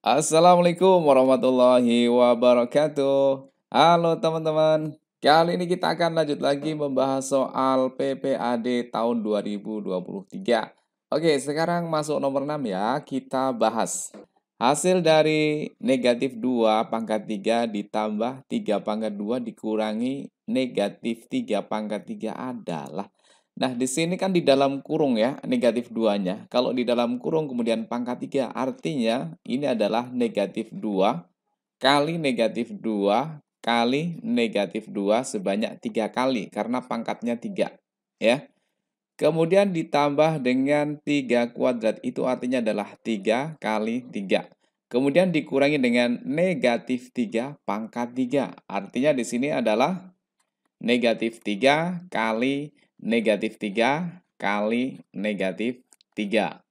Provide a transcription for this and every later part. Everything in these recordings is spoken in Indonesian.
Assalamualaikum warahmatullahi wabarakatuh. Halo teman-teman. Kali ini kita akan lanjut lagi membahas soal PPAD tahun 2023. Oke, sekarang masuk nomor 6 ya. Kita bahas. Hasil dari negatif 2 pangkat 3 ditambah 3 pangkat 2 dikurangi negatif 3 pangkat 3 adalah. Nah, di sini kan di dalam kurung ya, negatif 2-nya. Kalau di dalam kurung kemudian pangkat 3, artinya ini adalah negatif 2 kali negatif 2 kali negatif 2 sebanyak 3 kali, karena pangkatnya 3. Ya. Kemudian ditambah dengan 3 kuadrat, itu artinya adalah 3 kali 3. Kemudian dikurangi dengan negatif 3 pangkat 3. Artinya di sini adalah negatif 3 kali negatif 3 kali negatif 3.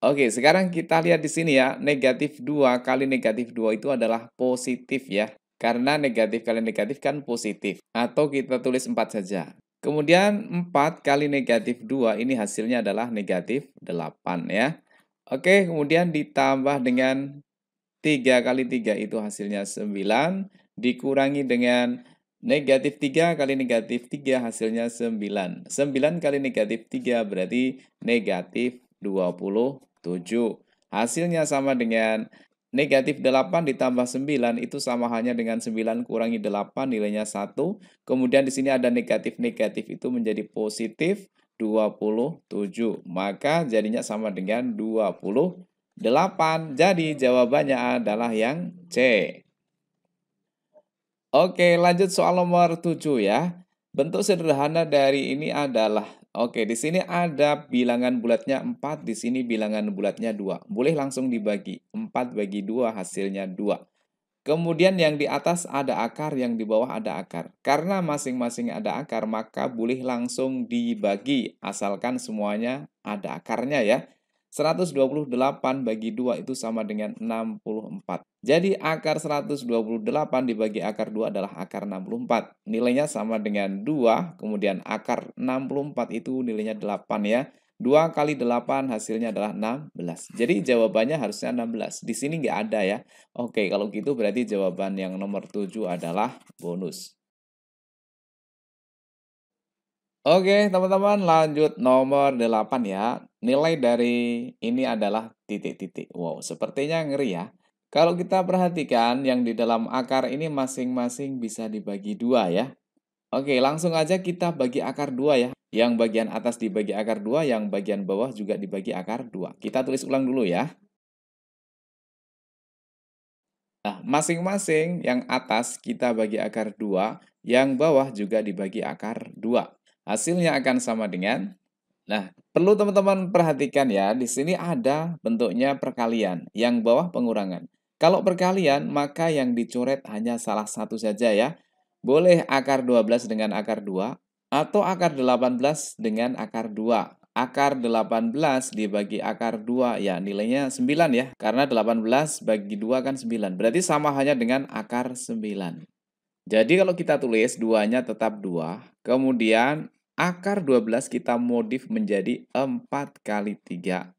Oke, sekarang kita lihat di sini ya. Negatif 2 kali negatif 2 itu adalah positif ya. Karena negatif kali negatif kan positif. Atau kita tulis 4 saja. Kemudian 4 kali negatif 2 ini hasilnya adalah negatif 8 ya. Oke, kemudian ditambah dengan 3 kali 3 itu hasilnya 9. Dikurangi dengan negatif 3 kali negatif 3 hasilnya 9. 9 kali negatif 3 berarti negatif 27. Hasilnya sama dengan negatif 8 ditambah 9 itu sama halnya dengan 9 kurangi 8 nilainya 1. Kemudian di sini ada negatif-negatif itu menjadi positif 27. Maka jadinya sama dengan 28. Jadi jawabannya adalah yang C. Oke, lanjut soal nomor 7 ya. Bentuk sederhana dari ini adalah, oke, di sini ada bilangan bulatnya 4, di sini bilangan bulatnya 2. Boleh langsung dibagi. 4 bagi 2 hasilnya 2. Kemudian yang di atas ada akar, yang di bawah ada akar. Karena masing-masing ada akar, maka boleh langsung dibagi, asalkan semuanya ada akarnya ya. 128 bagi 2 itu sama dengan 64. Jadi akar 128 dibagi akar 2 adalah akar 64. Nilainya sama dengan 2, kemudian akar 64 itu nilainya 8 ya. 2 kali 8 hasilnya adalah 16. Jadi jawabannya harusnya 16. Di sini nggak ada ya. Oke, kalau gitu berarti jawaban yang nomor 7 adalah bonus. Oke, teman-teman, lanjut nomor 8 ya. Nilai dari ini adalah titik-titik. Wow, sepertinya ngeri ya. Kalau kita perhatikan yang di dalam akar ini masing-masing bisa dibagi 2 ya. Oke, langsung aja kita bagi akar 2 ya. Yang bagian atas dibagi akar 2, yang bagian bawah juga dibagi akar 2. Kita tulis ulang dulu ya. Nah, masing-masing yang atas kita bagi akar 2, yang bawah juga dibagi akar 2. Hasilnya akan sama dengan, nah, perlu teman-teman perhatikan ya, di sini ada bentuknya perkalian, yang bawah pengurangan. Kalau perkalian, maka yang dicoret hanya salah satu saja ya. Boleh akar 12 dengan akar 2, atau akar 18 dengan akar 2. Akar 18 dibagi akar 2, ya nilainya 9 ya. Karena 18 bagi 2 kan 9. Berarti sama hanya dengan akar 9. Jadi kalau kita tulis 2-nya tetap 2. Kemudian akar 12 kita modif menjadi 4 kali 3.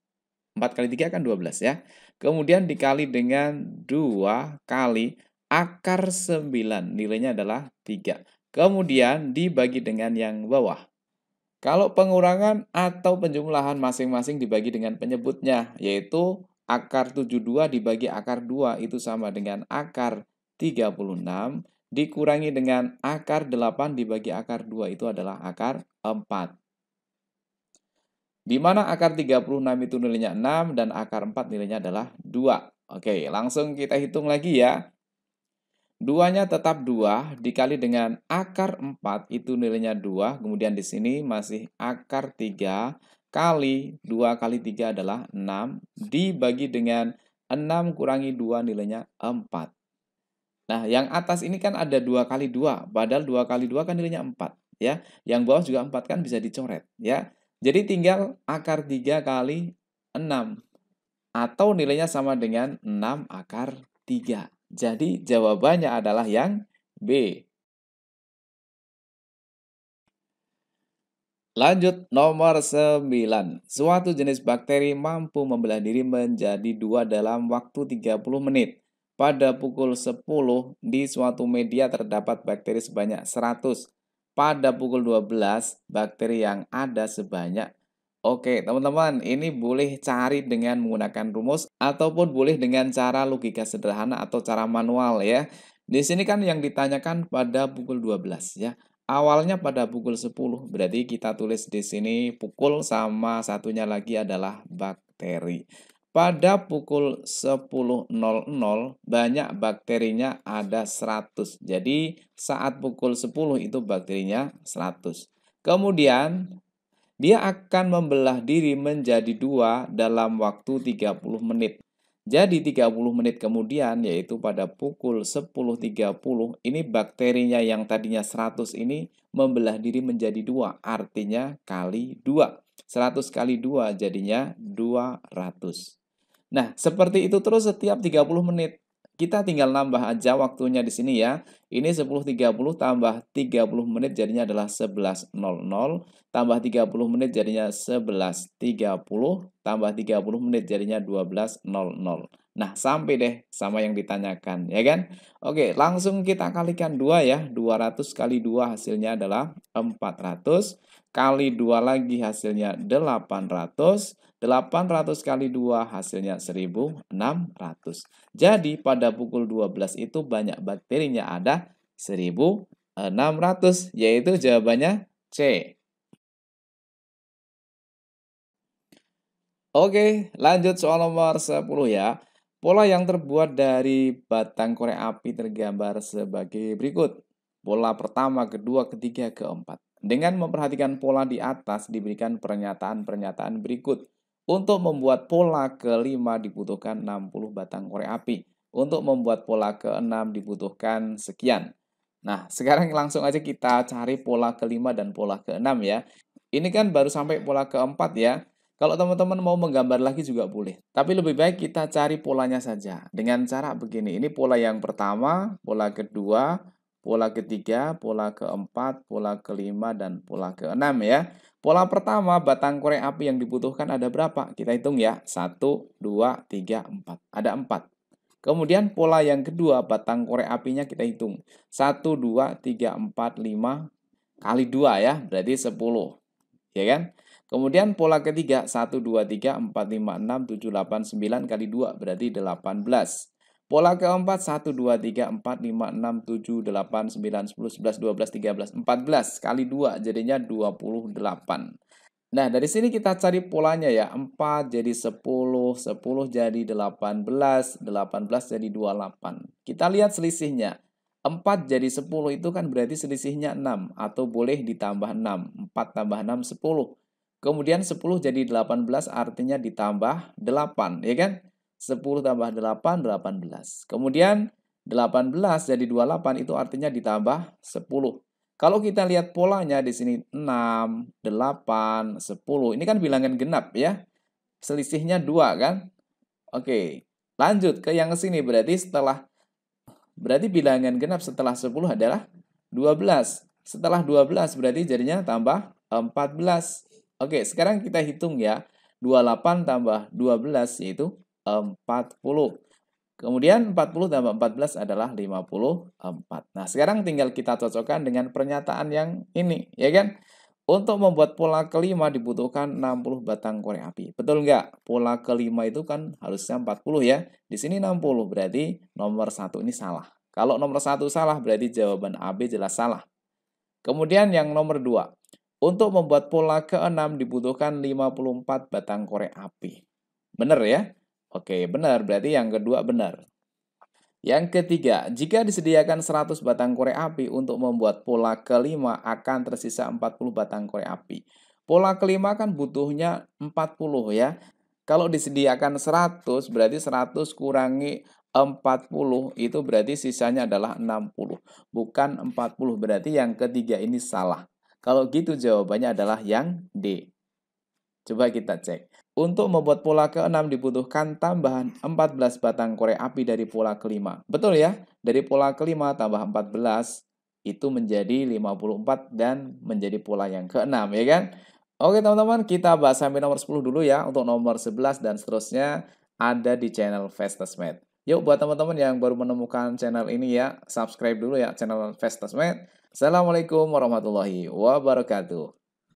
4 kali 3 kan 12 ya. Kemudian dikali dengan 2 kali akar 9. Nilainya adalah 3. Kemudian dibagi dengan yang bawah. Kalau pengurangan atau penjumlahan masing-masing dibagi dengan penyebutnya, yaitu akar 72 dibagi akar 2 itu sama dengan akar 36, dikurangi dengan akar 8 dibagi akar 2 itu adalah akar 4. Di mana akar 36 itu nilainya 6 dan akar 4 nilainya adalah 2. Oke, langsung kita hitung lagi ya. 2-nya tetap 2 dikali dengan akar 4 itu nilainya 2. Kemudian di sini masih akar 3 kali 2 kali 3 adalah 6. Dibagi dengan 6 kurangi 2 nilainya 4. Nah, yang atas ini kan ada 2 kali 2. Padahal 2 kali 2 kan nilainya 4. Ya. Yang bawah juga 4 kan bisa dicoret. Ya. Jadi tinggal akar 3 kali 6. Atau nilainya sama dengan 6 akar 3. Jadi jawabannya adalah yang B. Lanjut nomor 9. Suatu jenis bakteri mampu membelah diri menjadi dua dalam waktu 30 menit. Pada pukul 10 di suatu media terdapat bakteri sebanyak 100. Pada pukul 12 bakteri yang ada sebanyak. Oke, teman-teman, ini boleh cari dengan menggunakan rumus ataupun boleh dengan cara logika sederhana atau cara manual ya. Di sini kan yang ditanyakan pada pukul 12 ya. Awalnya pada pukul 10, berarti kita tulis di sini pukul sama satunya lagi adalah bakteri. Pada pukul 10.00 banyak bakterinya ada 100. Jadi saat pukul 10 itu bakterinya 100. Kemudian dia akan membelah diri menjadi dua dalam waktu 30 menit. Jadi 30 menit kemudian yaitu pada pukul 10.30 ini bakterinya yang tadinya 100 ini membelah diri menjadi dua. Artinya kali 2. 100 kali 2 jadinya 200. Nah, seperti itu terus setiap 30 menit. Kita tinggal nambah aja waktunya di sini ya. Ini 10.30 tambah 30 menit jadinya adalah 11.00. Tambah 30 menit jadinya 11.30. Tambah 30 menit jadinya 12.00. Nah, sampai deh sama yang ditanyakan, ya kan? Oke, langsung kita kalikan 2 ya. 200 kali 2 hasilnya adalah 400. Kali 2 lagi hasilnya 800. 800 kali 2 hasilnya 1.600. Jadi pada pukul 12 itu banyak bakterinya ada 1.600, yaitu jawabannya C. Oke, lanjut soal nomor 10 ya. Pola yang terbuat dari batang korek api tergambar sebagai berikut. Pola pertama, kedua, ketiga, keempat. Dengan memperhatikan pola di atas diberikan pernyataan-pernyataan berikut. Untuk membuat pola kelima dibutuhkan 60 batang korek api. Untuk membuat pola keenam dibutuhkan sekian. Nah, sekarang langsung aja kita cari pola kelima dan pola keenam ya. Ini kan baru sampai pola keempat ya. Kalau teman-teman mau menggambar lagi juga boleh. Tapi lebih baik kita cari polanya saja. Dengan cara begini. Ini pola yang pertama, pola kedua, pola ketiga, pola keempat, pola kelima, dan pola keenam ya. Pola pertama, batang korek api yang dibutuhkan ada berapa? Kita hitung ya. 1, 2, 3, 4. Ada 4. Kemudian pola yang kedua, batang korek apinya kita hitung. 1, 2, 3, 4, 5 kali 2 ya. Berarti 10. Ya kan? Kemudian pola ketiga 1, 2, 3, 4, 5, 6, 7, 8, 9 kali 2 berarti 18. Pola keempat 1, 2, 3, 4, 5, 6, 7, 8, 9, 10, 11, 12, 13, 14 kali 2 jadinya 28. Nah, dari sini kita cari polanya ya. 4 jadi 10, 10 jadi 18, 18 jadi 28. Kita lihat selisihnya. 4 jadi 10 itu kan berarti selisihnya 6 atau boleh ditambah 6. 4 tambah 6 10. Kemudian 10 jadi 18 artinya ditambah 8, ya kan? 10 tambah 8 18. Kemudian 18 jadi 28 itu artinya ditambah 10. Kalau kita lihat polanya di sini 6, 8, 10. Ini kan bilangan genap ya. Selisihnya 2 kan? Oke. Lanjut ke yang sini berarti bilangan genap setelah 10 adalah 12. Setelah 12 berarti jadinya tambah 14. Oke, sekarang kita hitung ya. 28 tambah 12 yaitu 40. Kemudian 40 tambah 14 adalah 54. Nah, sekarang tinggal kita cocokkan dengan pernyataan yang ini, ya kan? Untuk membuat pola kelima dibutuhkan 60 batang korek api. Betul nggak? Pola kelima itu kan harusnya 40 ya. Di sini 60, berarti nomor 1 ini salah. Kalau nomor 1 salah, berarti jawaban AB jelas salah. Kemudian yang nomor 2. Untuk membuat pola keenam dibutuhkan 54 batang korek api. Benar ya? Oke, benar. Berarti yang kedua benar. Yang ketiga, jika disediakan 100 batang korek api untuk membuat pola kelima akan tersisa 40 batang korek api. Pola kelima kan butuhnya 40 ya. Kalau disediakan 100 berarti 100 kurangi 40 itu berarti sisanya adalah 60. Bukan 40, berarti yang ketiga ini salah. Kalau gitu jawabannya adalah yang D. Coba kita cek. Untuk membuat pola keenam dibutuhkan tambahan 14 batang korek api dari pola kelima. Betul ya? Dari pola kelima tambah 14 itu menjadi 54 dan menjadi pola yang keenam, ya kan? Oke teman-teman, kita bahas sampai nomor 10 dulu ya. Untuk nomor 11 dan seterusnya ada di channel Festus Math. Yuk buat teman-teman yang baru menemukan channel ini ya, subscribe dulu ya channel Festus Math. Assalamualaikum warahmatullahi wabarakatuh.